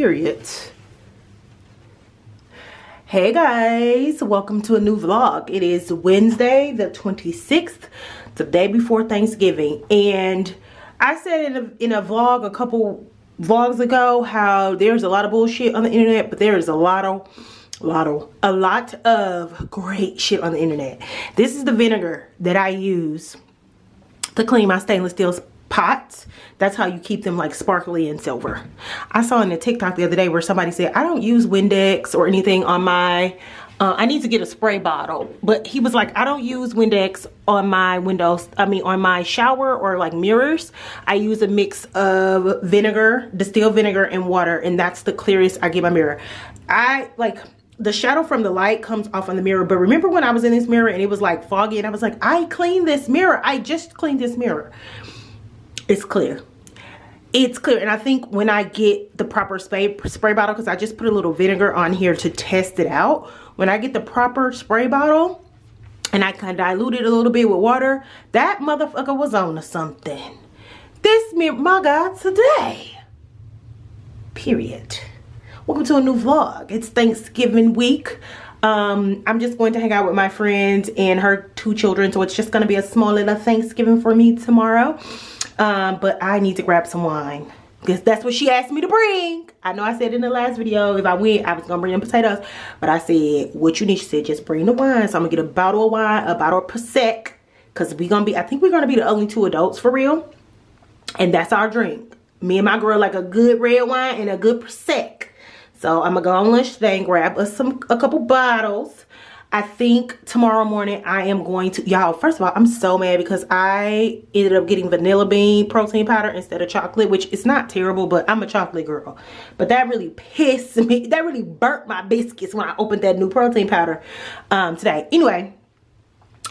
period. Hey guys, welcome to a new vlog. It is Wednesday the 26th, the day before Thanksgiving, and I said in a vlog a couple vlogs ago how there's a lot of bullshit on the internet, but there is a lot of great shit on the internet. This is the vinegar that I use to clean my stainless steel pots. That's how you keep them like sparkly and silver. I saw in a TikTok the other day where somebody said, I don't use Windex or anything on my I need to get a spray bottle, but he was like, I don't use Windex on my windows, on my shower or like mirrors. I use a mix of vinegar, distilled vinegar and water, and that's the clearest I get my mirror. I like the shadow from the light comes off on the mirror, but remember when I was in this mirror and it was like foggy and I was like, I cleaned this mirror. I just cleaned this mirror. It's clear. It's clear. And I think when I get the proper spray bottle, because I just put a little vinegar on here to test it out. When I get the proper spray bottle and I kind of dilute it a little bit with water, that motherfucker was on to something. This mirror, my God, today. Period. Welcome to a new vlog. It's Thanksgiving week. I'm just going to hang out with my friend and her 2 children, so it's just going to be a small little Thanksgiving for me tomorrow. But I need to grab some wine because that's what she asked me to bring. I know I said in the last video if I went I was gonna bring them potatoes, but I said what you need, she said just bring the wine. So I'm gonna get a bottle of wine, a bottle of Prosecco, because I think we're gonna be the only 2 adults for real, and that's our drink. Me and my girl like a good red wine and a good Prosecco. So I'm gonna go on lunch today and grab us a couple bottles. I think tomorrow morning I am going to, y'all, first of all, I'm so mad because I ended up getting vanilla bean protein powder instead of chocolate, which is not terrible, but I'm a chocolate girl. But that really pissed me, that really burnt my biscuits when I opened that new protein powder today. Anyway,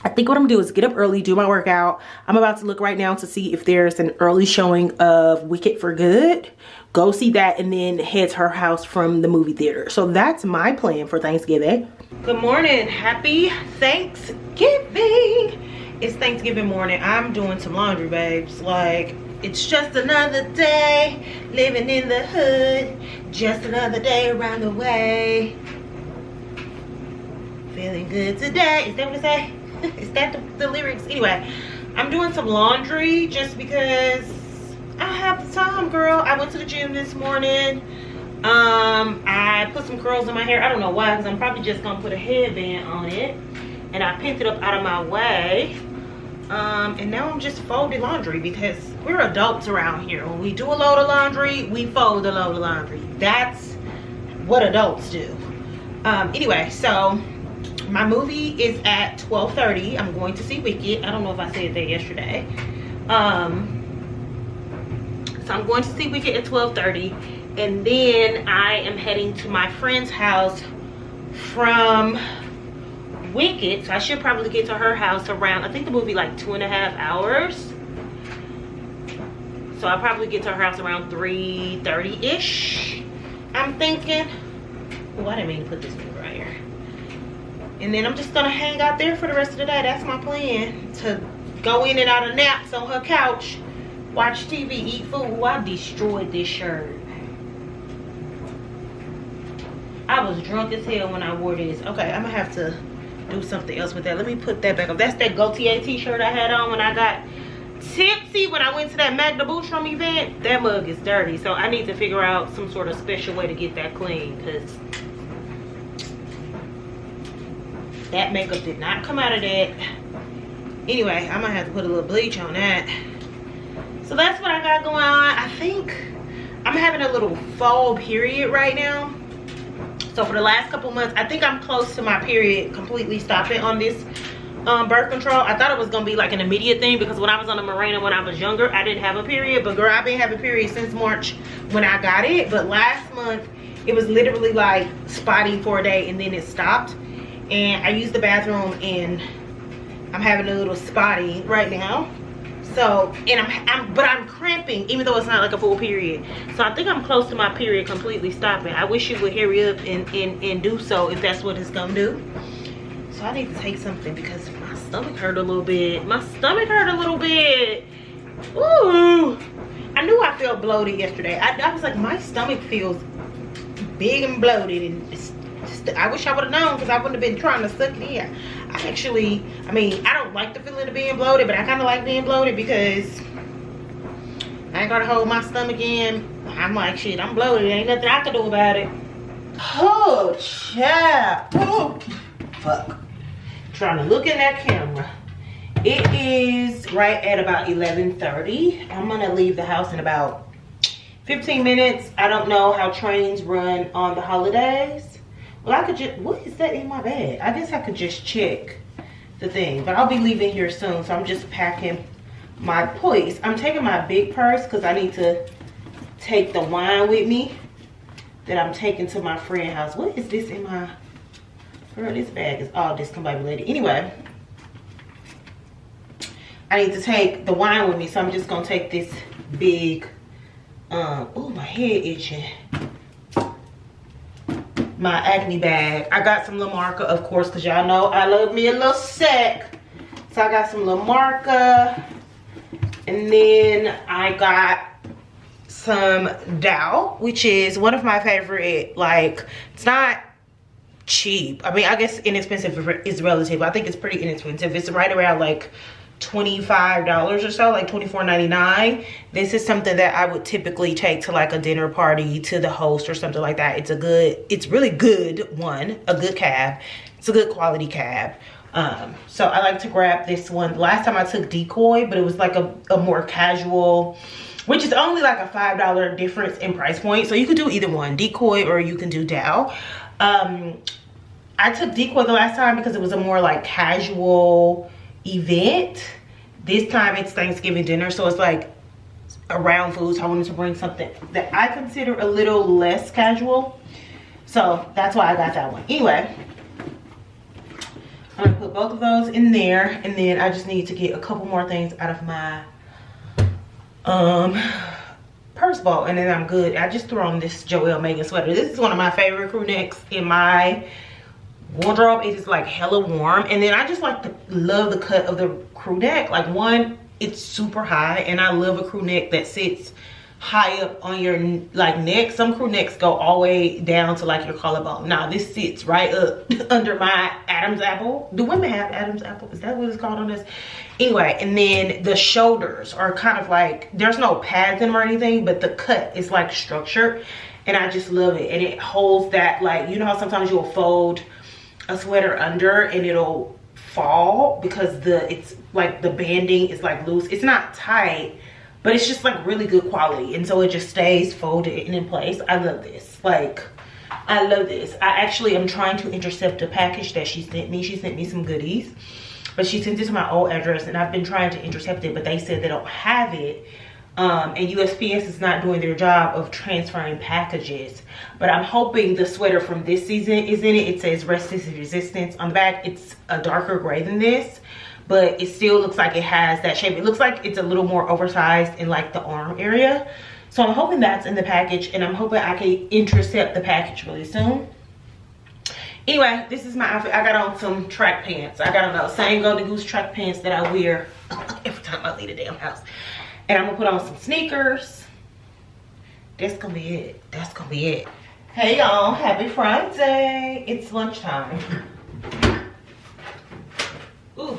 I think what I'm gonna do is get up early, do my workout. I'm about to look right now to see if there's an early showing of Wicked for Good. Go see that and then head to her house from the movie theater. So that's my plan for Thanksgiving. Good morning, happy Thanksgiving. It's Thanksgiving morning. I'm doing some laundry, babes. Like, it's just another day living in the hood. Just another day around the way. Feeling good today. Is that what it say? Is that the lyrics? Anyway, I'm doing some laundry just because I have the time, girl. I went to the gym this morning. I put some curls in my hair. I don't know why, because I'm probably just gonna put a headband on it, and I picked it up out of my way. And now I'm just folding laundry because we're adults around here. When we do a load of laundry, we fold a load of laundry. That's what adults do. Anyway, so my movie is at 12:30. I'm going to see Wicked. I don't know if I said that yesterday. So I'm going to see Wicked at 12:30, and then I am heading to my friend's house from Wicked. So I should probably get to her house around, I think the movie like 2.5 hours. So I'll probably get to her house around 3:30-ish, I'm thinking. Oh, I didn't mean to put this movie right here. And then I'm just gonna hang out there for the rest of the day. That's my plan, to go in and out of naps on her couch, watch TV, eat food. Ooh, I destroyed this shirt. I was drunk as hell when I wore this. Okay, I'm gonna have to do something else with that. Let me put that back up. That's that Gaultier t-shirt I had on when I got tipsy when I went to that Magna Bootstrom event. That mug is dirty, so I need to figure out some sort of special way to get that clean, because that makeup did not come out of that. Anyway, I'm gonna have to put a little bleach on that. So that's what I got going on. I think I'm having a little fall period right now. So for the last couple months, I think I'm close to my period completely stopping on this birth control. I thought it was gonna be like an immediate thing because when I was on the Mirena when I was younger, I didn't have a period. But girl, I've been having a period since March when I got it. But last month, it was literally like spotty for a day and then it stopped. And I used the bathroom and I'm having a little spotty right now. So, and I'm cramping even though it's not like a full period. So I think I'm close to my period completely stopping. I wish you would hurry up and do so if that's what it's gonna do. So I need to take something because my stomach hurt a little bit. My stomach hurt a little bit. Ooh. I knew I felt bloated yesterday. I was like, my stomach feels big and bloated, and I wish I would have known, because I wouldn't have been trying to suck it in. I mean, I don't like the feeling of being bloated, but I kind of like being bloated because I ain't gotta hold my stomach in. I'm like, shit, I'm bloated. Ain't nothing I can do about it. Oh, child. Oh, fuck. Trying to look in that camera. It is right at about 11:30. I'm gonna leave the house in about 15 minutes. I don't know how trains run on the holidays. Well, I could just, what is that in my bag? I guess I could just check the thing, but I'll be leaving here soon, so I'm just packing my place. I'm taking my big purse because I need to take the wine with me that I'm taking to my friend's house. What is this in my, girl, this bag is all discombobulated. Anyway, I need to take the wine with me, so I'm just gonna take this big, oh, my head itching. My acne bag. I got some La Marca, of course, because y'all know I love me a little sack. So I got some La Marca. And then I got some Dow, which is one of my favorite, like, it's not cheap. I mean, I guess inexpensive is relative. I think it's pretty inexpensive. It's right around like $25 or so, like $24.99. This is something that I would typically take to like a dinner party, to the host or something like that. It's really good one, a good cab. It's a good quality cab. So I like to grab this one. Last time I took Decoy, but it was like a more casual, which is only like a $5 difference in price point. So you could do either one, Decoy or you can do Dow. I took Decoy the last time because it was a more like casual event. This time it's Thanksgiving dinner, so it's like around food, so I wanted to bring something that I consider a little less casual, so that's why I got that one. Anyway, I'm gonna put both of those in there, and then I just need to get a couple more things out of my purse vault, and then I'm good. I just threw on this Joelle Megan sweater. This is one of my favorite crew necks in my wardrobe. It is like hella warm, and then I just love the cut of the crew neck. Like, one, it's super high, and I love a crew neck that sits high up on your like neck. Some crew necks go all the way down to like your collarbone. Now this sits right up under my Adam's apple. Do women have Adam's apple? Is that what it's called on this? Anyway, and then the shoulders are kind of like, there's no pads in them or anything, but the cut is like structured, and I just love it. And it holds that, like, you know how sometimes you'll fold a sweater under and it'll fall because it's like the banding is like loose. It's not tight, but it's just like really good quality, and so it just stays folded and in place. I love this. Like, I love this. I actually am trying to intercept a package that she sent me. She sent me some goodies, but she sent it to my old address, and I've been trying to intercept it, but they said they don't have it. And USPS is not doing their job of transferring packages. But I'm hoping the sweater from this season is in it. It says resistance on the back. It's a darker gray than this, but it still looks like it has that shape. It looks like it's a little more oversized in like the arm area. So I'm hoping that's in the package, and I'm hoping I can intercept the package really soon. Anyway, this is my outfit. I got on some track pants. I got on those same Golden Goose track pants that I wear every time I leave the damn house. And I'm gonna put on some sneakers. That's gonna be it. That's gonna be it. Hey y'all, happy Friday. It's lunchtime. Ooh.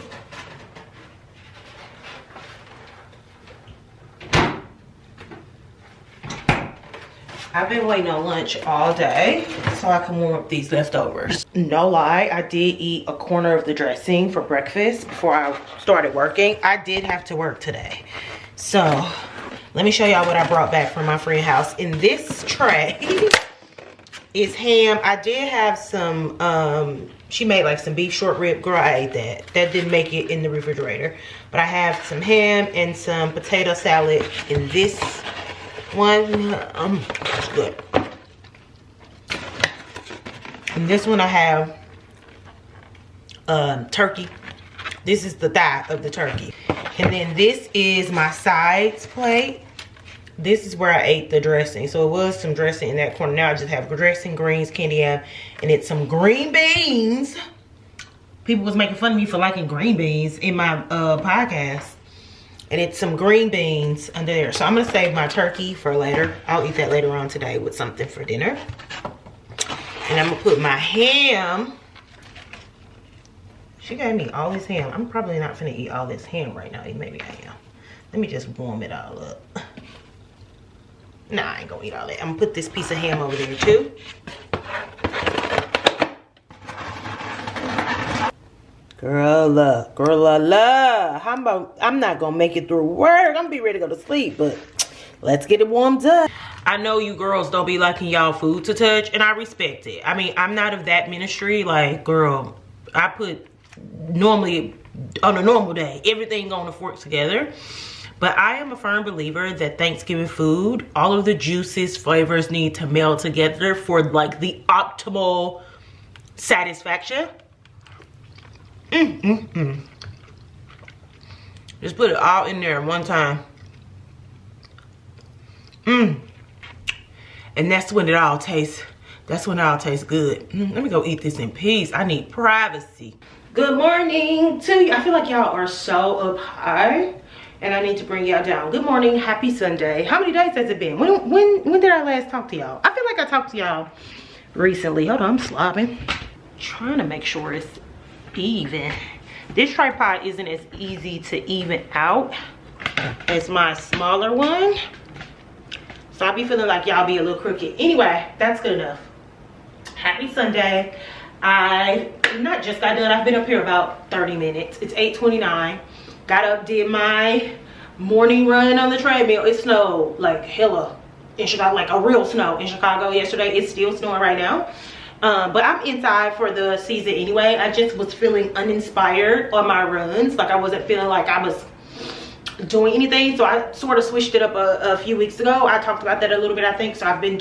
I've been waiting on lunch all day so I can warm up these leftovers. No lie, I did eat a corner of the dressing for breakfast before I started working. I did have to work today. So let me show y'all what I brought back from my friend's house. In this tray is ham. I did have some, she made like some beef short rib. Girl, I ate that. That didn't make it in the refrigerator. But I have some ham and some potato salad in this one. It's good. In this one I have turkey. This is the thigh of the turkey. And then this is my sides plate. This is where I ate the dressing. So it was some dressing in that corner. Now I just have dressing, greens, candy yam, and it's some green beans. People was making fun of me for liking green beans in my podcast. And it's some green beans under there. So I'm gonna save my turkey for later. I'll eat that later on today with something for dinner. And I'm gonna put my ham. She gave me all this ham. I'm probably not finna eat all this ham right now. Maybe I am. Let me just warm it all up. Nah, I ain't gonna eat all that. I'm gonna put this piece of ham over there too. Girl, I'm not gonna make it through work. I'm gonna be ready to go to sleep, but let's get it warmed up. I know you girls don't be liking y'all food to touch, and I respect it. I mean, I'm not of that ministry. Like, girl, I put normally on a normal day everything on the fork together. But I am a firm believer that Thanksgiving food, all of the juices, flavors need to meld together for like the optimal satisfaction. Just put it all in there one time. And that's when it all tastes, good. Let me go eat this in peace. I need privacy. Good morning to you. I feel like y'all are so up high and I need to bring y'all down. Good morning, happy Sunday. How many days has it been? When did I last talk to y'all? I feel like I talked to y'all recently. Hold on, I'm slobbing. Trying to make sure it's even. This tripod isn't as easy to even out as my smaller one. So I be feeling like y'all be a little crooked. Anyway, that's good enough. Happy Sunday. I not just got done. I've been up here about 30 minutes. It's 8:29. Got up, did my morning run on the treadmill. It snowed like hella in Chicago, like a real snow in Chicago yesterday. It's still snowing right now. But I'm inside for the season anyway. I just was feeling uninspired on my runs. Like I wasn't feeling like I was doing anything. So I sort of switched it up a few weeks ago. I talked about that a little bit, I think. So I've been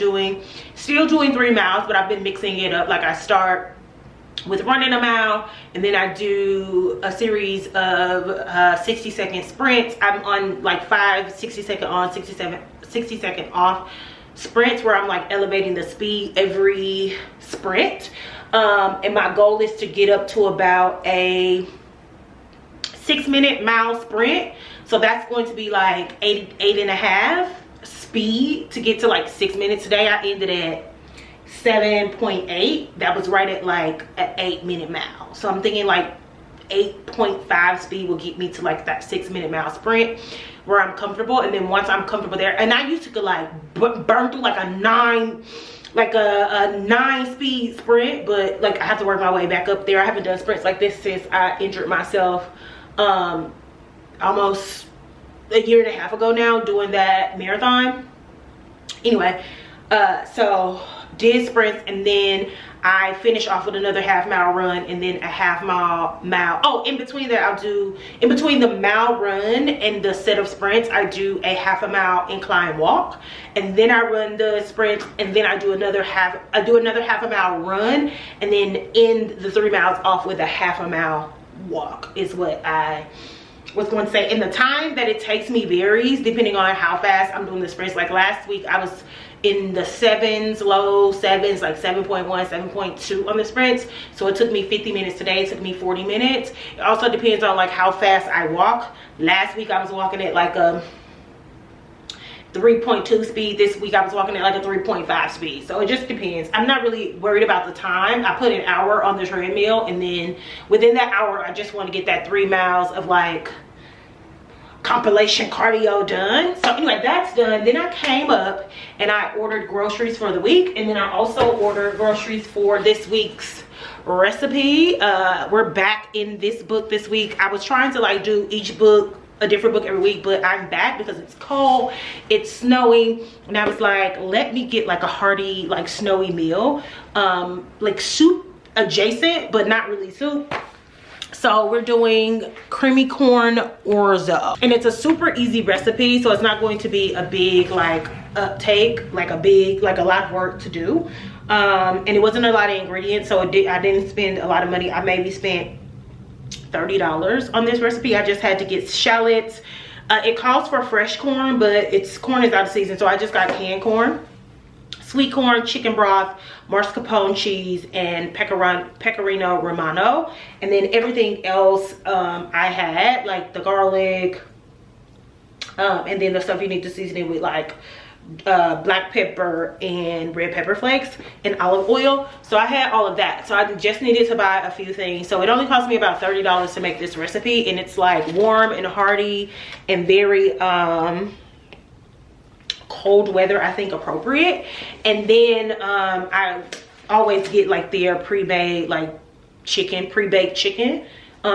still doing 3 miles, but I've been mixing it up. Like I start with running a mile, and then I do a series of 60-second sprints. I'm on like 5 60-second on, 60-second off sprints where I'm like elevating the speed every sprint. And my goal is to get up to about a 6-minute mile sprint. So that's going to be like 8.5 speed to get to like 6 minutes. Today I ended at 7.8. That was right at like an 8-minute mile. So I'm thinking like 8.5 speed will get me to like that 6-minute mile sprint where I'm comfortable. And then once I'm comfortable there, and I used to go like burn through like a 9 speed sprint, but like I have to work my way back up there. I haven't done sprints like this since I injured myself almost a year and a half ago now, doing that marathon. Anyway, so did sprints, and then I finish off with another half-mile run, and then a half-mile. Oh, in between that, I'll do, in between the mile run and the set of sprints, I do a half-a-mile incline walk, and then I run the sprint, and then I do another half-a-mile run, and then end the 3 miles off with a half-a-mile walk is what I was going to say. And the time that it takes me varies depending on how fast I'm doing the sprints. Like last week I was in the low sevens, like 7.1, 7.2 on the sprints. So it took me 50 minutes. Today it took me 40 minutes. It also depends on like how fast I walk. Last week I was walking at like a 3.2 speed. This week I was walking at like a 3.5 speed. So it just depends. I'm not really worried about the time. I put an hour on the treadmill, and then within that hour I just want to get that 3 miles of like compilation cardio done. So anyway, that's done. Then I came up and I ordered groceries for the week, and then I also ordered groceries for this week's recipe. We're back in this book this week. I was trying to like do each book, a different book every week, but I'm back because it's cold, it's snowing, and I was like, let me get like a hearty like snowy meal, like soup adjacent but not really soup. So we're doing creamy corn orzo, and it's a super easy recipe, so it's not going to be a big like uptake, like a lot of work to do, and it wasn't a lot of ingredients, so I didn't spend a lot of money. I maybe spent $30 on this recipe. I just had to get shallots. It calls for fresh corn, but corn is out of season, so I just got canned corn, sweet corn, chicken broth, mascarpone cheese, and pecorino romano. And then everything else I had, like the garlic, and then the stuff you need to season it with, like black pepper and red pepper flakes and olive oil. So I had all of that, so I just needed to buy a few things. So it only cost me about $30 to make this recipe, and it's like warm and hearty and very cold weather, I think, appropriate. And then I always get like their pre-made like pre-baked chicken,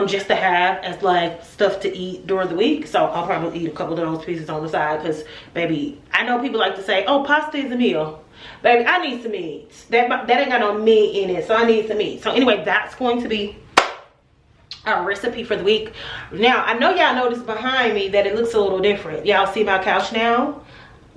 just to have as like stuff to eat during the week. So I'll probably eat a couple of those pieces on the side, because baby, I know people like to say, oh, pasta is a meal. Baby, I need some meat. That ain't got no meat in it, so I need some meat. So anyway, that's going to be our recipe for the week. Now, I know y'all noticed behind me that it looks a little different. Y'all see my couch now?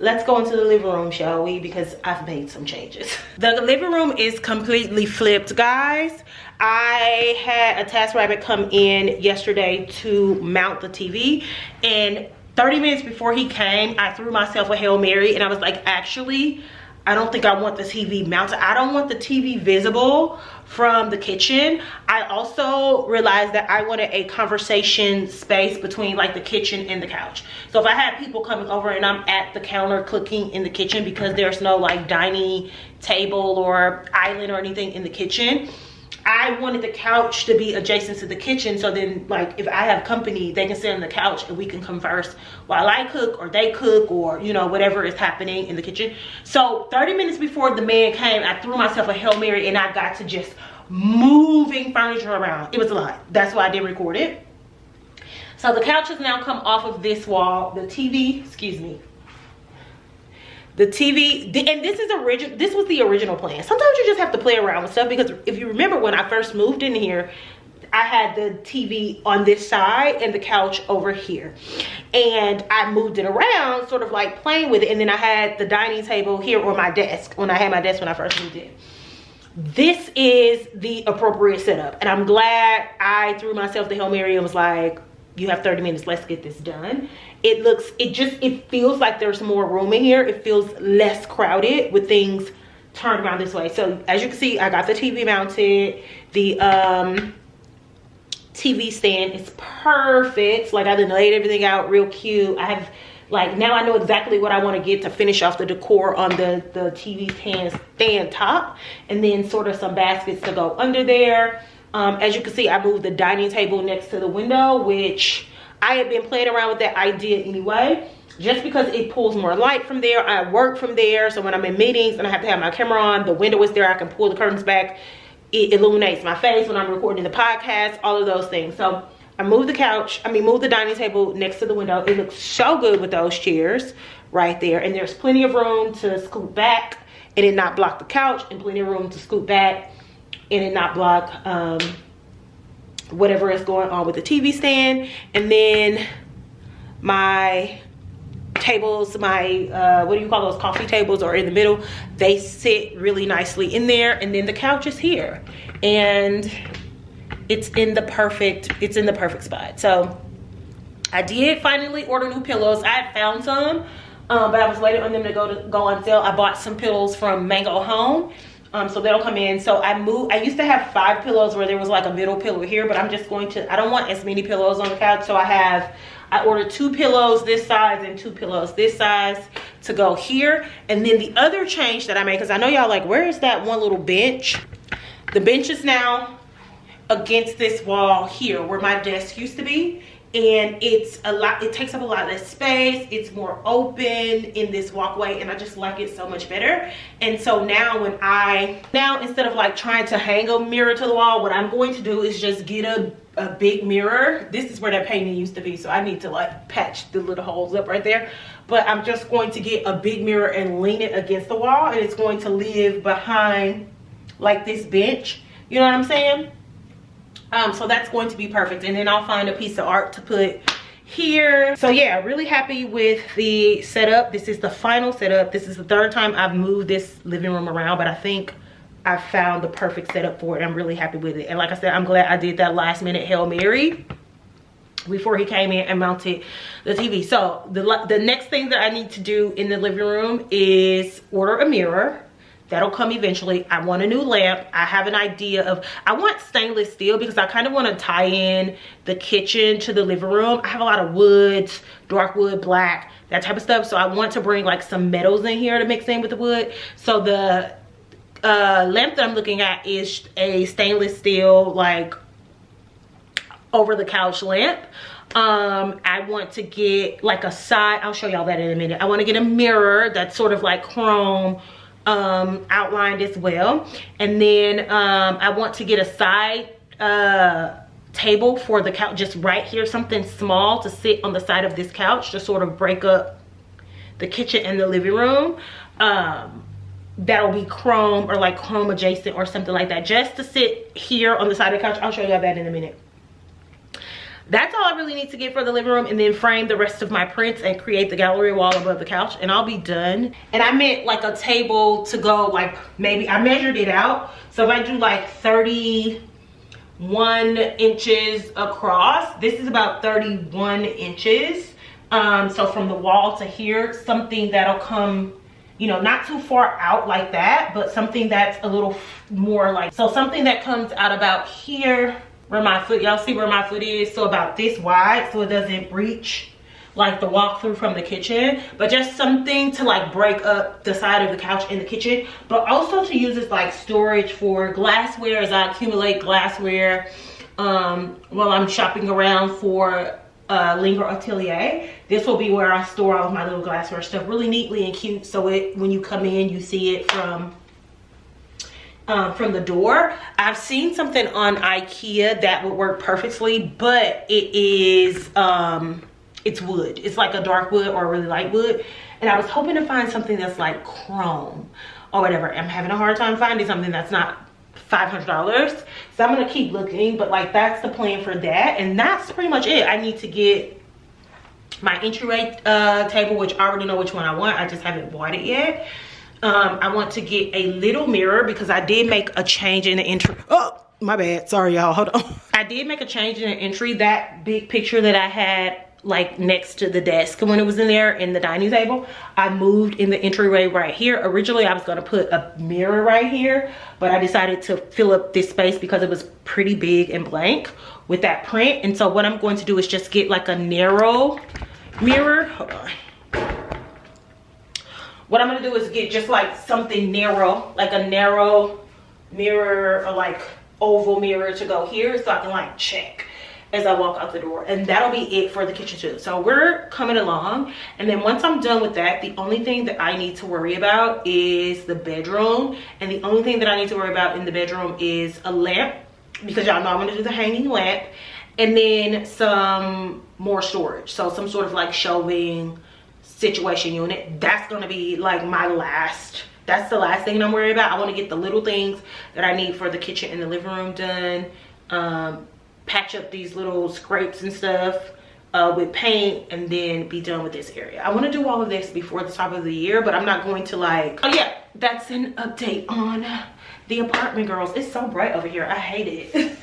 Let's go into the living room, shall we? Because I've made some changes. The living room is completely flipped, guys. I had a TaskRabbit come in yesterday to mount the TV, and 30 minutes before he came, I threw myself a Hail Mary, and I was like, actually, I don't think I want the TV mounted. I don't want the TV visible from the kitchen. I also realized that I wanted a conversation space between like the kitchen and the couch. So if I had people coming over and I'm at the counter cooking in the kitchen, because there's no like dining table or island or anything in the kitchen, I wanted the couch to be adjacent to the kitchen, so then like if I have company, they can sit on the couch and we can converse while I cook or they cook, or you know, whatever is happening in the kitchen. So 30 minutes before the man came, I threw myself a Hail Mary, and I got to just moving furniture around. It was a lot. That's why I didn't record it. So the couch has now come off of this wall. The TV, excuse me, the TV, and this was the original plan. Sometimes you just have to play around with stuff, because if you remember when I first moved in here, I had the TV on this side and the couch over here, and I moved it around, sort of like playing with it, and then I had the dining table here, or my desk, when I had my desk when I first moved in. This is the appropriate setup, and I'm glad I threw myself the Hail Mary and was like, you have 30 minutes, let's get this done. It feels like there's more room in here. It feels less crowded with things turned around this way. So as you can see, I got the TV mounted. The TV stand is perfect. Like I done laid everything out real cute. I have like, now I know exactly what I want to get to finish off the decor on the TV stand top, and then sort of some baskets to go under there. As you can see, I moved the dining table next to the window, which I had been playing around with that idea anyway, just because it pulls more light from there. I work from there, so when I'm in meetings and I have to have my camera on, the window is there, I can pull the curtains back. It illuminates my face when I'm recording the podcast, all of those things. So I moved moved the dining table next to the window. It looks so good with those chairs right there, and there's plenty of room to scoot back and it not block the couch, and plenty of room to scoot back and it not block whatever is going on with the TV stand. And then my tables, my what do you call those, coffee tables, are in the middle. They sit really nicely in there, and then the couch is here, and it's in the perfect spot. So I did finally order new pillows. I had found some, but I was waiting on them to go on sale. I bought some pillows from Mango Home, so they'll come in. So I used to have 5 pillows where there was like a middle pillow here, but I'm just going to, I don't want as many pillows on the couch, so I ordered 2 pillows this size and 2 pillows this size to go here. And then the other change that I made, because I know y'all like, where is that one little bench? The bench is now against this wall here where my desk used to be, and it takes up a lot less space. It's more open in this walkway, and I just like it so much better. And so now instead of like trying to hang a mirror to the wall, what I'm going to do is just get a big mirror. This is where that painting used to be, so I need to like patch the little holes up right there. But I'm just going to get a big mirror and lean it against the wall, and it's going to live behind like this bench, you know what I'm saying? So that's going to be perfect. And then I'll find a piece of art to put here. So yeah, really happy with the setup. This is the final setup. This is the 3rd time I've moved this living room around, but I think I found the perfect setup for it. I'm really happy with it. And like I said, I'm glad I did that last minute Hail Mary before he came in and mounted the TV. So the next thing that I need to do in the living room is order a mirror That'll come eventually. I want a new lamp. I have an idea of, I want stainless steel because I kind of want to tie in the kitchen to the living room. I have a lot of woods, dark wood, black, that type of stuff. So I want to bring like some metals in here to mix in with the wood. So the lamp that I'm looking at is a stainless steel, like over the couch lamp. I want to get like a side, I'll show y'all that in a minute. I want to get a mirror that's sort of like chrome outlined as well. And then I want to get a side table for the couch, just right here, something small to sit on the side of this couch to sort of break up the kitchen and the living room. That'll be chrome or like chrome adjacent or something like that, just to sit here on the side of the couch. I'll show y'all that in a minute. That's all I really need to get for the living room, and then frame the rest of my prints and create the gallery wall above the couch, and I'll be done. And I meant like a table to go, like maybe, I measured it out. So if I do like 31 inches across, this is about 31 inches. So from the wall to here, something that'll come, you know, not too far out like that, but something that's a little more like, so something that comes out about here, where my foot, y'all see where my foot is, so about this wide, so it doesn't reach like the walk-through from the kitchen, but just something to like break up the side of the couch in the kitchen, but also to use as like storage for glassware as I accumulate glassware while I'm shopping around for Linger Atelier. This will be where I store all of my little glassware stuff really neatly and cute, so when you come in, you see it from the door. I've seen something on IKEA that would work perfectly, but it is it's wood. It's like a dark wood or a really light wood, and I was hoping to find something that's like chrome or whatever. I'm having a hard time finding something that's not $500, so I'm gonna keep looking, but like that's the plan for that. And that's pretty much it. I need to get my entryway table, which I already know which one I want, I just haven't bought it yet. I want to get a little mirror because I did make a change in the entry. Oh, my bad. Sorry, y'all. Hold on. I did make a change in the entry. That big picture that I had like next to the desk when it was in there in the dining table, I moved in the entryway right here. Originally, I was going to put a mirror right here, but I decided to fill up this space because it was pretty big and blank with that print. And so what I'm going to do is just get like a narrow mirror. Hold on. What I'm gonna do is get just like something narrow, like a narrow mirror or like oval mirror to go here, so I can like check as I walk out the door. And that'll be it for the kitchen too. So we're coming along. And then once I'm done with that, the only thing that I need to worry about is the bedroom. And the only thing that I need to worry about in the bedroom is a lamp, because y'all know I'm gonna do the hanging lamp, and then some more storage. So some sort of like shelving situation unit. That's gonna be like my last, that's the last thing I'm worried about. I want to get the little things that I need for the kitchen and the living room done, patch up these little scrapes and stuff with paint, and then be done with this area. I want to do all of this before the top of the year, but I'm not going to like, oh yeah, that's an update on the apartment, girls. It's so bright over here, I hate it.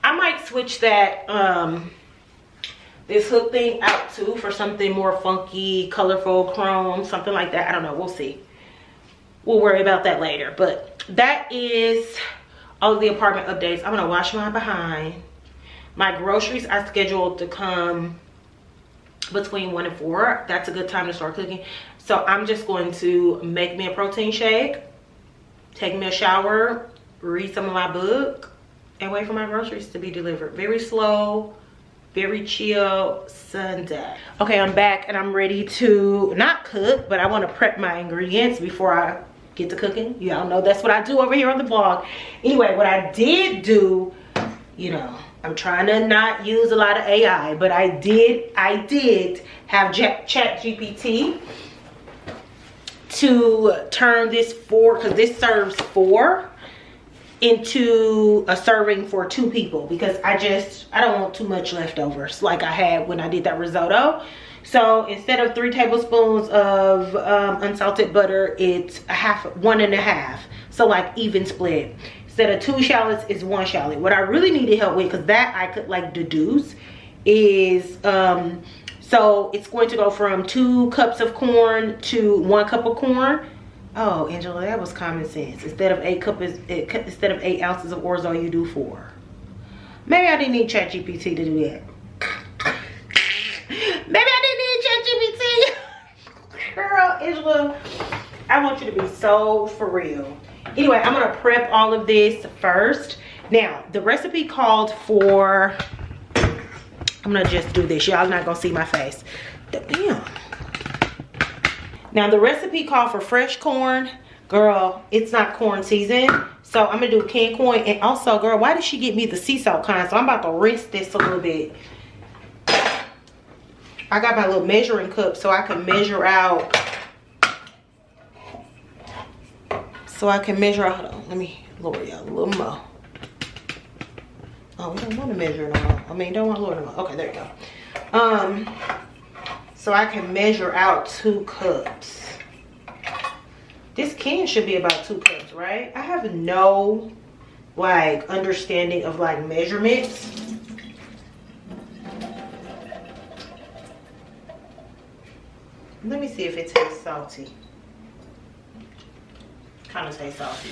I might switch that this hook thing out too for something more funky, colorful, chrome, something like that. I don't know, we'll see. We'll worry about that later. But that is all of the apartment updates. I'm gonna wash my behind. My groceries are scheduled to come between 1 and 4. That's a good time to start cooking. So I'm just going to make me a protein shake, take me a shower, read some of my book, and wait for my groceries to be delivered. Very slow, very chill Sunday. Okay, I'm back and I'm ready to not cook, but I want to prep my ingredients before I get to cooking. Y'all know that's what I do over here on the vlog. Anyway, what I did do, you know, I'm trying to not use a lot of AI, but I did have ChatGPT to turn this 4, because this serves 4, into a serving for 2 people, because I don't want too much leftovers like I had when I did that risotto. So instead of 3 tablespoons of unsalted butter, it's 1.5, so like even split. Instead of 2 shallots, it's 1 shallot. What I really needed help with, because that I could like deduce, is So it's going to go from 2 cups of corn to 1 cup of corn. Oh, Angela, that was common sense. Instead of 8 ounces of orzo, you do 4. Maybe I didn't need ChatGPT to do that. Maybe I didn't need ChatGPT. Girl, Angela, I want you to be so for real. Anyway, I'm gonna prep all of this first. Now, the recipe called for, I'm gonna just do this. Y'all not gonna see my face. Damn. Now, the recipe called for fresh corn. Girl, it's not corn season. So I'm gonna do canned corn. And also, girl, why did she get me the sea salt kind? So I'm about to rinse this a little bit. I got my little measuring cup so I can measure out. Hold on, let me lower y'all a little more. Oh, we don't want to measure no more. I mean, don't want to lower no more. Okay, there you go. So I can measure out 2 cups. This can should be about 2 cups, right? I have no, like, understanding of, like, measurements. Let me see if it tastes salty. Kind of tastes salty.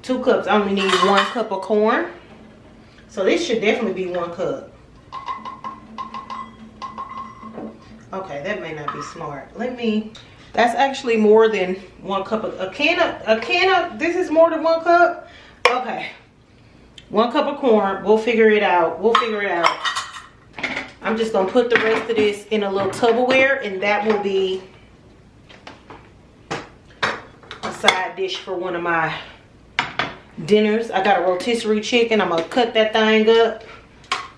2 cups. I only need 1 cup of corn. So this should definitely be 1 cup. Okay, that may not be smart. That's actually more than 1 cup of, a can of, this is more than 1 cup? Okay. 1 cup of corn. We'll figure it out. I'm just gonna put the rest of this in a little Tupperware, and that will be a side dish for one of my dinners. I got a rotisserie chicken. I'm gonna cut that thing up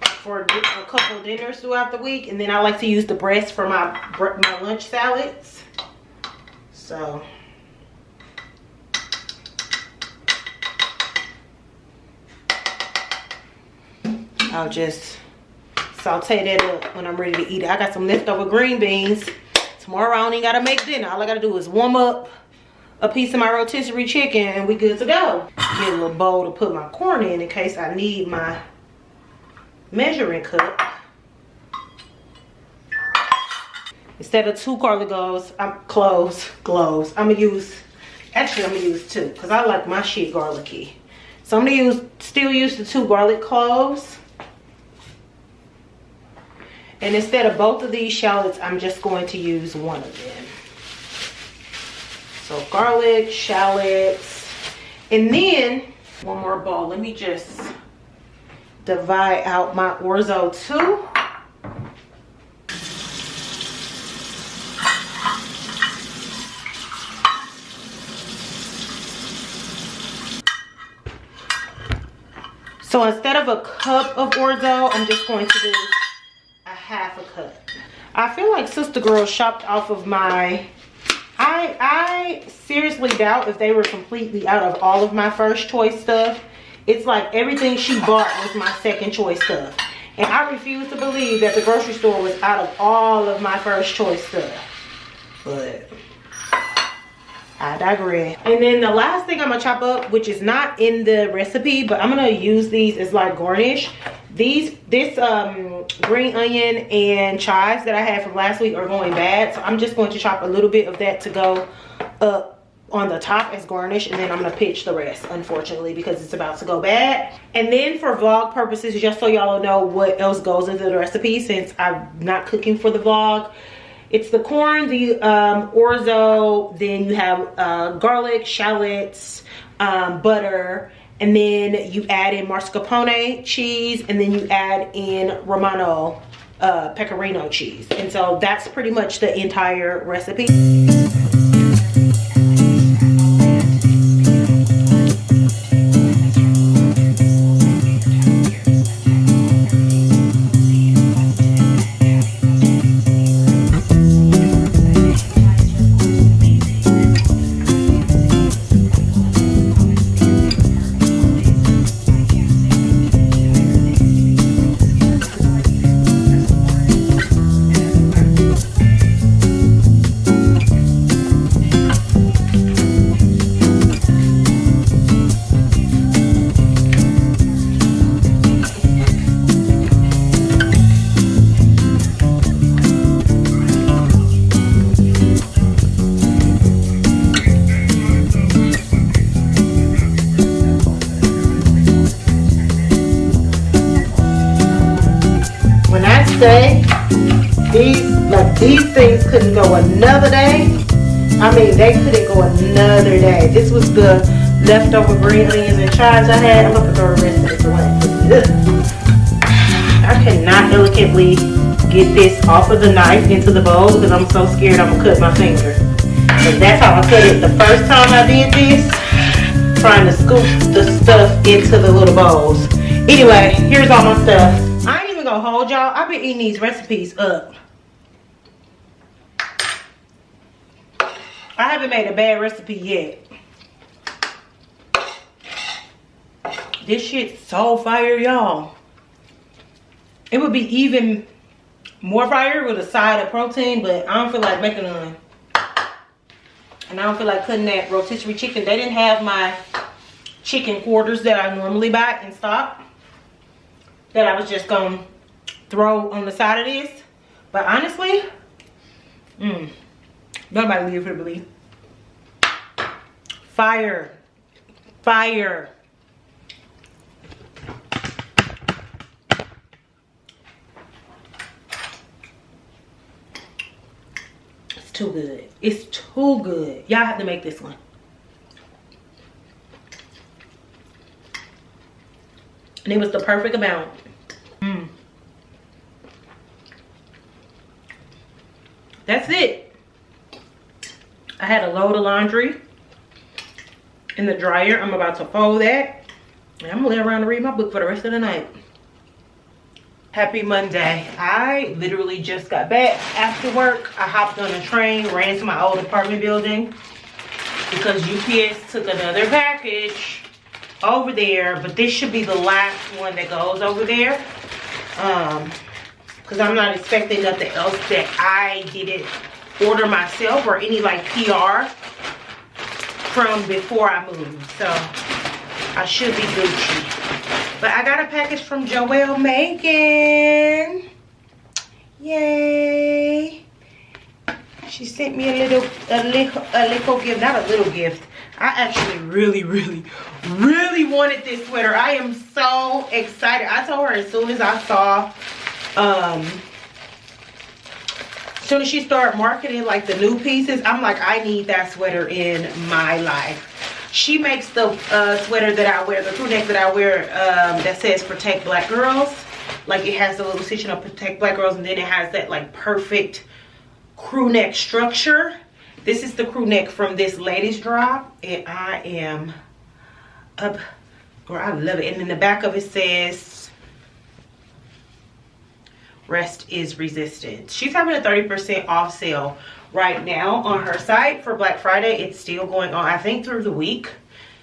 for a couple of dinners throughout the week, and then I like to use the breast for my lunch salads. So I'll just saute that up when I'm ready to eat it. I got some leftover green beans. Tomorrow I don't even gotta make dinner. All I gotta do is warm up a piece of my rotisserie chicken and we good to go. Get a little bowl to put my corn in case I need my measuring cup. Instead of 2 garlic cloves, I'm gonna use 2 because I like my shit garlicky. So I'm gonna still use the 2 garlic cloves. And instead of both of these shallots, I'm just going to use 1 of them. So garlic, shallots, and then 1 more bowl. Let me just divide out my orzo too. So instead of a cup of orzo, I'm just going to do a 1/2 cup. I feel like Sister Girl shopped off of my, I seriously doubt if they were completely out of all of my first choice stuff. It's like everything she bought was my second choice stuff. And I refuse to believe that the grocery store was out of all of my first choice stuff. But I digress. And then the last thing I'm gonna chop up, which is not in the recipe, but I'm gonna use these as like garnish. This green onion and chives that I had from last week are going bad, so I'm just going to chop a little bit of that to go up on the top as garnish, and then I'm gonna pitch the rest, unfortunately, because it's about to go bad. And then for vlog purposes, just so y'all know what else goes into the recipe, since I'm not cooking for the vlog, it's the corn, the orzo, then you have garlic, shallots, butter, and then you add in mascarpone cheese, and then you add in Romano pecorino cheese. And so that's pretty much the entire recipe. say, these things couldn't go another day. I mean, they couldn't go another day. This was the leftover green onions and chives I had. I'm gonna throw the rest of this away. I cannot elegantly get this off of the knife into the bowl because I'm so scared I'm gonna cut my finger. But that's how I cut it the first time I did this, trying to scoop the stuff into the little bowls. Anyway, here's all my stuff. I ain't even gonna hold y'all. I've been eating these recipes up. I haven't made a bad recipe yet. This shit's so fire, y'all. It would be even more fire with a side of protein, but I don't feel like making none. And I don't feel like cutting that rotisserie chicken. They didn't have my chicken quarters that I normally buy in stock, that I was just gonna throw on the side of this. But honestly, nobody live here to believe. Fire. Fire. It's too good. It's too good. Y'all have to make this one. And it was the perfect amount. That's it. I had a load of laundry in the dryer. I'm about to fold that. And I'm gonna lay around and read my book for the rest of the night. Happy Monday. I literally just got back after work. I hopped on a train, ran to my old apartment building because UPS took another package over there, but this should be the last one that goes over there, because I'm not expecting nothing else that I didn't order myself or any like PR from before I moved, so I should be Gucci. But I got a package from Joelle Macon. Yay! She sent me a little gift, not a little gift. I actually really wanted this sweater. I am so excited. I told her as soon as I saw, as soon as she started marketing like the new pieces, I'm like, I need that sweater in my life. She makes the sweater that I wear, the crew neck that I wear, that says Protect Black Girls. Like it has the little stitching of Protect Black Girls, and then it has that like perfect crew neck structure. This is the crew neck from this latest drop, and I am up, or I love it. And in the back of it says, rest is resistance. She's having a 30% off sale right now on her site for Black Friday. It's still going on, I think, through the week.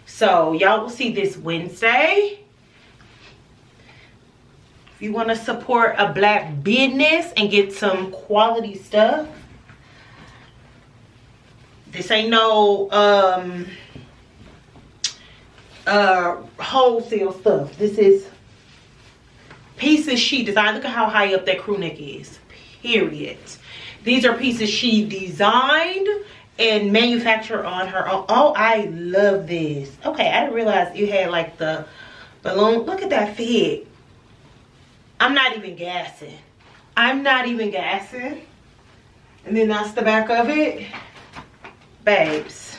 So y'all will see this Wednesday. If you want to support a black business and get some quality stuff, this ain't no wholesale stuff. This is pieces she designed. Look at how high up that crew neck is, period. These are pieces she designed and manufactured on her own. Oh, I love this. Okay, I didn't realize you had like the balloon. Look at that fit. I'm not even gassing. I'm not even gassing. And then that's the back of it. Babes,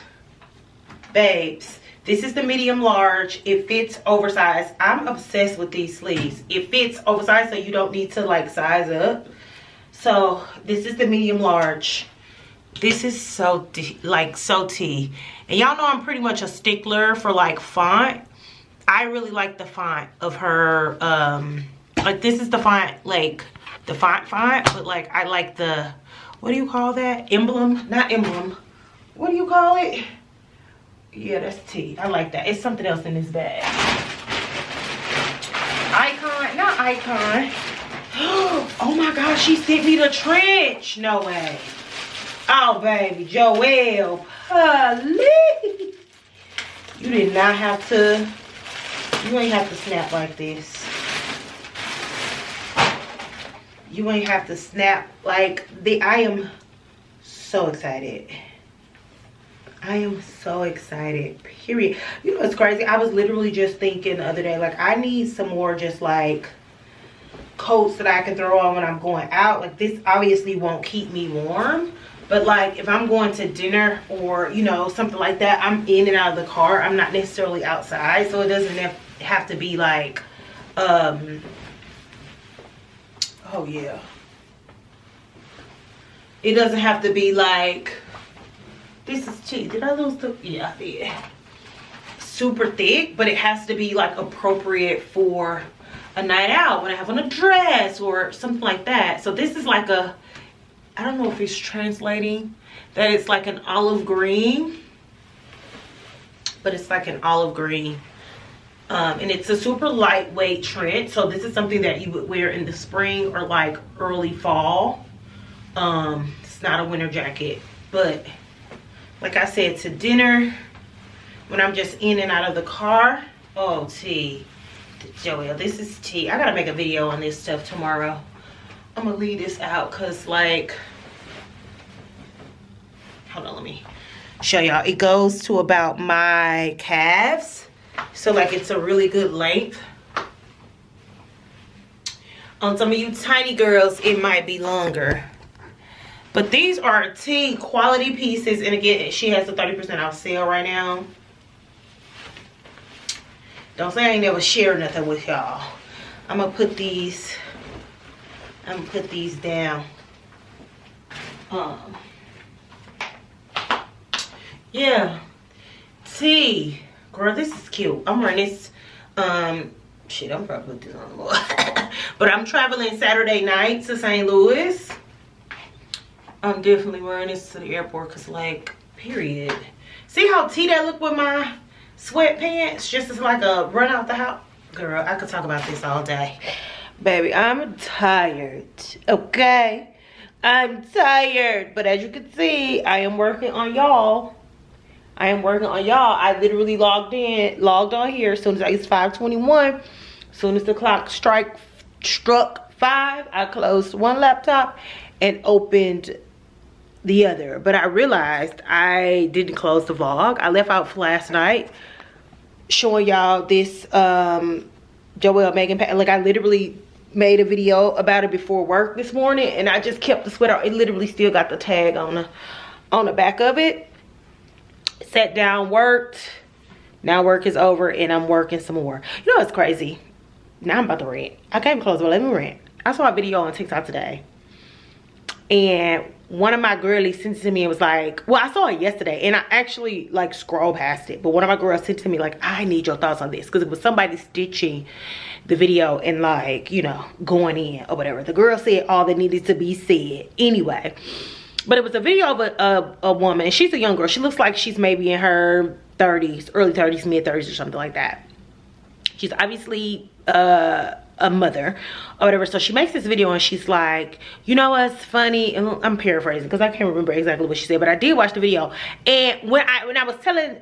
this is the medium large. It fits oversized. I'm obsessed with these sleeves. It fits oversized, so you don't need to like size up. So this is the medium large. This is so tea. And y'all know I'm pretty much a stickler for like font. I really like the font of her. Like this is the font, like the font, but like I like the, what do you call that? Emblem? Not emblem. What do you call it? Yeah, that's tea. I like that. It's something else in this bag. Icon, not icon. Oh my gosh, she sent me the trench. No way. Oh baby, Joelle, please. You did not have to. You ain't have to snap like this. You ain't have to snap like the. I am so excited. I am so excited, period. You know, it's crazy. I was literally just thinking the other day, like, I need some more just like coats that I can throw on when I'm going out. Like this obviously won't keep me warm, but like if I'm going to dinner or you know something like that, I'm in and out of the car. I'm not necessarily outside, so it doesn't have to be like oh yeah, it doesn't have to be like, this is cheap. Did I lose the, yeah I did, super thick, but it has to be like appropriate for a night out when I have on a dress or something like that. So this is like a, I don't know if it's translating that it's like an olive green, but it's like an olive green. And it's a super lightweight trench. So this is something that you would wear in the spring or like early fall. It's not a winter jacket, but like I said, to dinner, when I'm just in and out of the car. Oh, tea. Joelle, this is tea. I gotta make a video on this stuff tomorrow. I'm gonna leave this out because like, hold on, let me show y'all. It goes to about my calves. So like it's a really good length. On some of you tiny girls, it might be longer. But these are tea quality pieces. And again, she has a 30% off sale right now. Don't say I ain't never share nothing with y'all. I'm gonna put these down. Yeah, tea. Girl, this is cute. I'm wearing this, shit, I'm probably put this on more. But I'm traveling Saturday night to St. Louis. I'm definitely wearing this to the airport because like, period. See how tea that look with my sweatpants? Just as like a run out the house. Girl, I could talk about this all day. Baby, I'm tired, okay? I'm tired, but as you can see, I am working on y'all. I literally logged on here as soon as it's 5:21. As soon as the clock struck 5, I closed one laptop and opened the other. But I realized I didn't close the vlog. I left out last night showing y'all this Joelle Megan, like I literally made a video about it before work this morning, and I just kept the sweater. It literally still got the tag on the back of it. Sat down, worked. Now work is over and I'm working some more. You know what's crazy? Now I'm about to rant. I came close, but let me rant. I saw a video on TikTok today, and one of my girlies sent it to me and was like, well, I saw it yesterday and I actually like scrolled past it, but one of my girls sent it to me like, I need your thoughts on this, because it was somebody stitching the video and like, you know, going in or whatever. The girl said all that needed to be said anyway. But it was a video of a woman, and she's a young girl. She looks like she's maybe in her 30s, early 30s, mid 30s or something like that. She's obviously a mother or whatever. So she makes this video and she's like, you know what's funny? And I'm paraphrasing because I can't remember exactly what she said, but I did watch the video. And when I was telling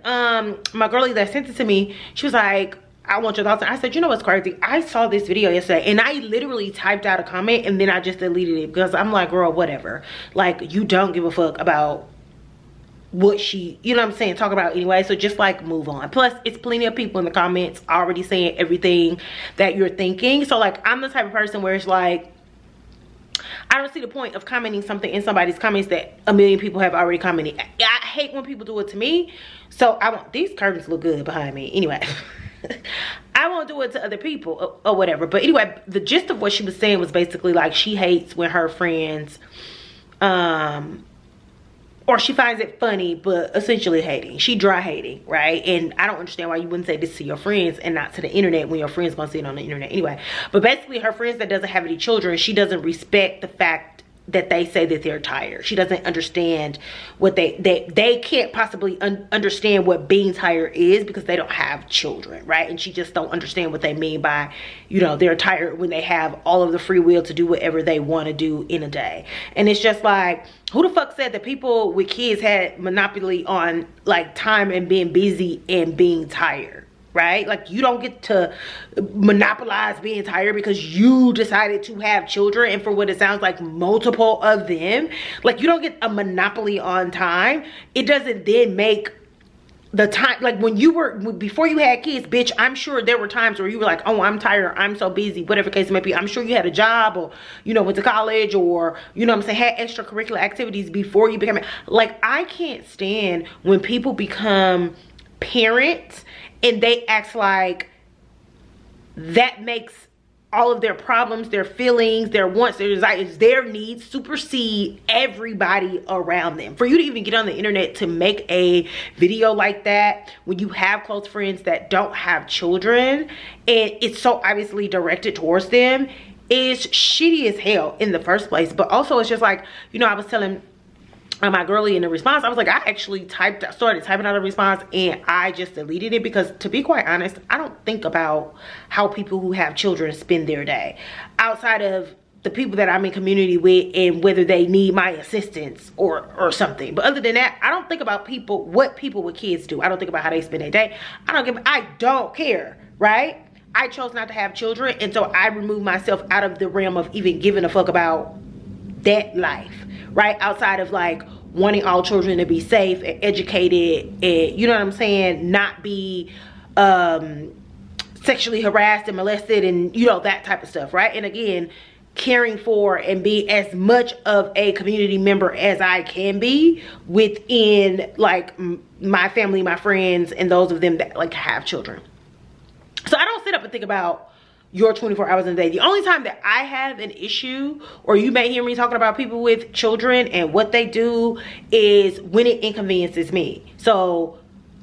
my girlie that sent it to me, she was like, I want your thoughts. And I said, you know what's crazy? I saw this video yesterday and I literally typed out a comment and then I just deleted it because I'm like, girl, whatever. Like, you don't give a fuck about what she, you know what I'm saying, talk about anyway. So just like move on. Plus, it's plenty of people in the comments already saying everything that you're thinking. So like, I'm the type of person where it's like, I don't see the point of commenting something in somebody's comments that a million people have already commented. I hate when people do it to me. So I want, these curtains look good behind me. Anyway. I won't do it to other people or whatever. But anyway, the gist of what she was saying was basically like she hates when her friends or she finds it funny, but essentially hating. She dry hating, right? And I don't understand why you wouldn't say this to your friends and not to the internet when your friends gonna see it on the internet anyway. But basically her friends that doesn't have any children, she doesn't respect the fact that they say that they're tired. She doesn't understand what they can't possibly understand what being tired is because they don't have children, right? And she just don't understand what they mean by, you know, they're tired when they have all of the free will to do whatever they want to do in a day. And it's just like, who the fuck said that people with kids had monopoly on like time and being busy and being tired? Right? Like, you don't get to monopolize being tired because you decided to have children, and for what it sounds like, multiple of them. Like, you don't get a monopoly on time. It doesn't then make the time, like when you were, before you had kids, bitch, I'm sure there were times where you were like, oh, I'm tired, I'm so busy, whatever case it may be. I'm sure you had a job, or, you know, went to college, or, you know what I'm saying, had extracurricular activities before you became, like, I can't stand when people become parents and they act like that makes all of their problems, their feelings, their wants, their desires, their needs supersede everybody around them. For you to even get on the internet to make a video like that when you have close friends that don't have children and it's so obviously directed towards them is shitty as hell in the first place. But also it's just like, you know, I was telling my girlie in the response, I was like, I actually started typing out a response and I just deleted it because, to be quite honest, I don't think about how people who have children spend their day outside of the people that I'm in community with and whether they need my assistance or something. But other than that, I don't think about what people with kids do. I don't think about how they spend their day. I don't care, right? I chose not to have children, and so I removed myself out of the realm of even giving a fuck about that life, right? Outside of like wanting all children to be safe and educated and, you know what I'm saying, not be sexually harassed and molested and, you know, that type of stuff, right? And again, caring for and be as much of a community member as I can be within like my family, my friends, and those of them that like have children. So I don't sit up and think about your 24 hours in a day. The only time that I have an issue, or you may hear me talking about people with children and what they do, is when it inconveniences me. So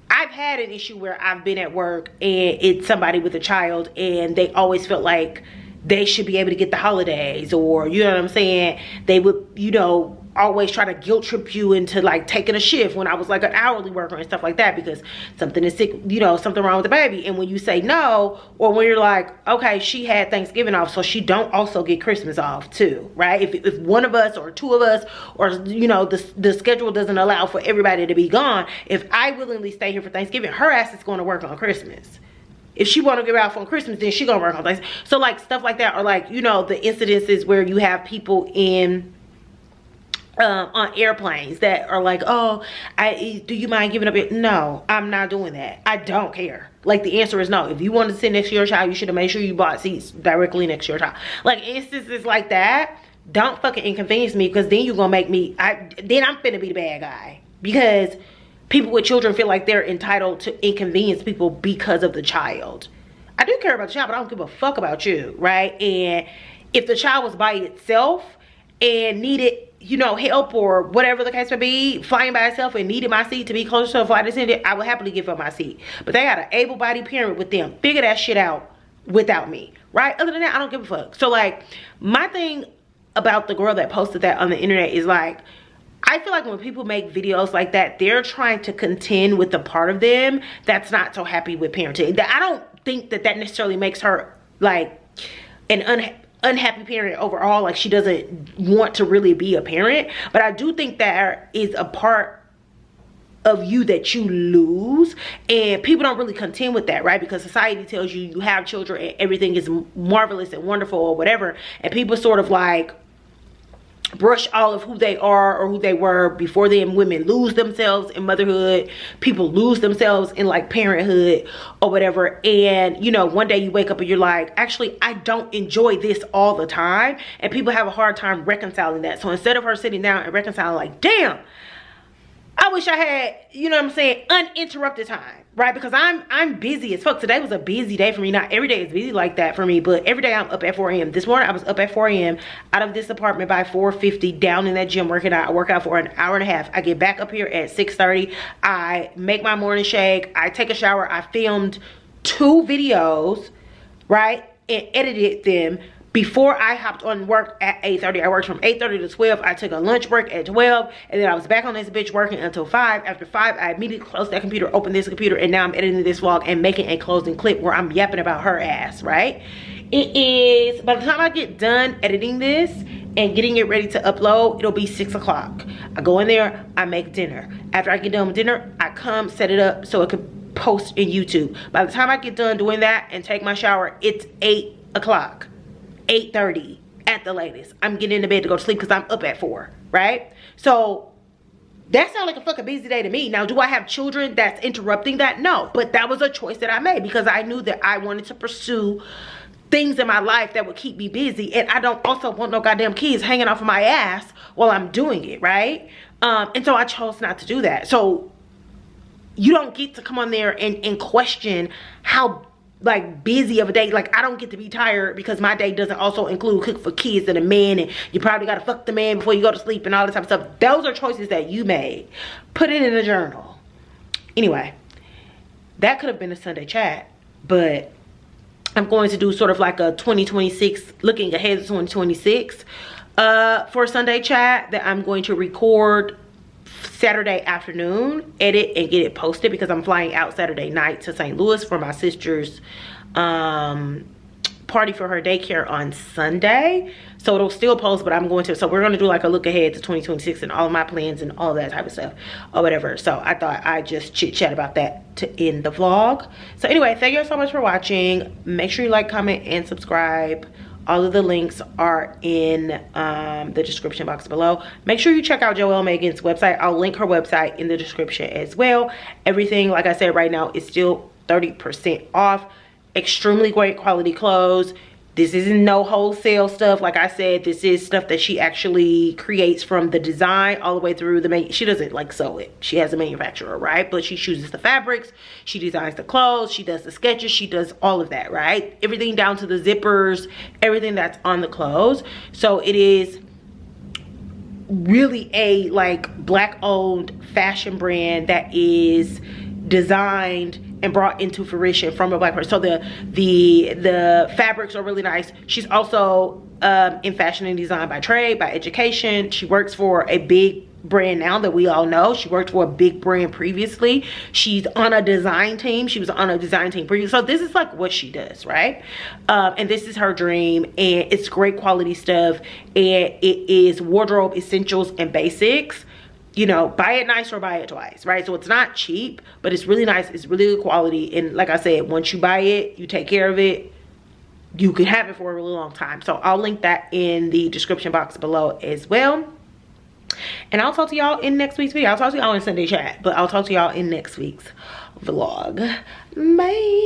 I've had an issue where I've been at work and it's somebody with a child and they always felt like they should be able to get the holidays, or, you know what I'm saying, they would, you know, always try to guilt trip you into like taking a shift when I was like an hourly worker and stuff like that because something is sick, you know, something wrong with the baby. And when you say no, or when you're like, okay, she had Thanksgiving off, so she don't also get Christmas off too, right? If one of us or two of us, or, you know, the schedule doesn't allow for everybody to be gone, if I willingly stay here for Thanksgiving, her ass is going to work on Christmas. If she want to get off on Christmas, then she gonna work on Thanksgiving. So like stuff like that, or like, you know, the incidences where you have people in on airplanes that are like, oh, do you mind giving up it? No, I'm not doing that. I don't care. Like, the answer is no. If you want to sit next to your child, you should have made sure you bought seats directly next to your child. Like, instances like that, don't fucking inconvenience me, because then you're gonna make me, then I'm finna be the bad guy, because people with children feel like they're entitled to inconvenience people because of the child. I do care about the child, but I don't give a fuck about you, right? And if the child was by itself and needed, you know, help or whatever the case may be, flying by itself and needed my seat to be closer to a flight attendant, I would happily give up my seat. But they got an able-bodied parent with them. Figure that shit out without me, right? Other than that, I don't give a fuck. So like, my thing about the girl that posted that on the internet is like, I feel like when people make videos like that, they're trying to contend with the part of them that's not so happy with parenting. I don't think that necessarily makes her like an unhappy parent overall, like she doesn't want to really be a parent. But I do think there is a part of you that you lose, and people don't really contend with that, right? Because society tells you you have children and everything is marvelous and wonderful or whatever, and people sort of like brush all of who they are or who they were before them. Women lose themselves in motherhood, people lose themselves in like parenthood or whatever, and you know, one day you wake up and you're like, actually I don't enjoy this all the time, and people have a hard time reconciling that. So instead of her sitting down and reconciling like, damn, I wish I had, you know what I'm saying, uninterrupted time, right? Because I'm busy as fuck. Today was a busy day for me. Not every day is busy like that for me, but every day I'm up at 4 a.m. This morning I was up at 4 a.m. out of this apartment by 4:50, down in that gym working out. I work out for an hour and a half. I get back up here at 6:30. I make my morning shake. I take a shower. I filmed 2 videos, right? And edited them before I hopped on work at 8:30. I worked from 8:30 to 12. I took a lunch break at 12, and then I was back on this bitch working until 5. After 5, I immediately closed that computer, opened this computer, and now I'm editing this vlog and making a closing clip where I'm yapping about her ass, right? It is, by the time I get done editing this and getting it ready to upload, it'll be 6 o'clock. I go in there, I make dinner. After I get done with dinner, I come set it up so it could post in YouTube. By the time I get done doing that and take my shower, it's 8 o'clock. 8:30 at the latest. I'm getting into bed to go to sleep because I'm up at 4, right? So That sounds like a fucking busy day to me. Now, do I have children that's interrupting that? No, but that was a choice that I made because I knew that I wanted to pursue things in my life that would keep me busy, and I don't also want no goddamn kids hanging off of my ass while I'm doing it, right? And so I chose not to do that. So you don't get to come on there and question how like busy of a day. Like, I don't get to be tired because my day doesn't also include cook for kids and a man, and you probably gotta fuck the man before you go to sleep and all this type of stuff. Those are choices that you made. Put it in a journal. Anyway, that could have been a Sunday chat, but I'm going to do sort of like a 2026, looking ahead to 2026 for a Sunday chat that I'm going to record Saturday afternoon, edit and get it posted because I'm flying out Saturday night to St. Louis for my sister's party for her daycare on Sunday. So it'll still post, but I'm going to, so we're going to do like a look ahead to 2026 and all of my plans and all that type of stuff or whatever. So I thought I'd just chit chat about that to end the vlog. So anyway, thank you so much for watching. Make sure you like, comment, and subscribe. All of the links are in the description box below. Make sure you check out Joelle Megan's website. I'll link her website in the description as well. Everything, like I said, right now is still 30% off. Extremely great quality clothes. This isn't no wholesale stuff. Like I said, this is stuff that she actually creates from the design all the way through the she doesn't like sew it. She has a manufacturer, right? But she chooses the fabrics, she designs the clothes, she does the sketches, she does all of that, right? Everything down to the zippers, everything that's on the clothes. So it is really a like Black owned fashion brand that is designed and brought into fruition from a Black person. So the fabrics are really nice. She's also in fashion and design by trade, by education. She works for a big brand now that we all know. She worked for a big brand previously. She's on a design team. She was on a design team previously. So this is like what she does, right? And this is her dream, and it's great quality stuff, and it is wardrobe essentials and basics. You know, buy it nice or buy it twice, right? So it's not cheap, but it's really nice. It's really good quality. And like I said, once you buy it, you take care of it, you can have it for a really long time. So I'll link that in the description box below as well. And I'll talk to y'all in next week's video. I'll talk to y'all in Sunday chat, but I'll talk to y'all in next week's vlog. Bye.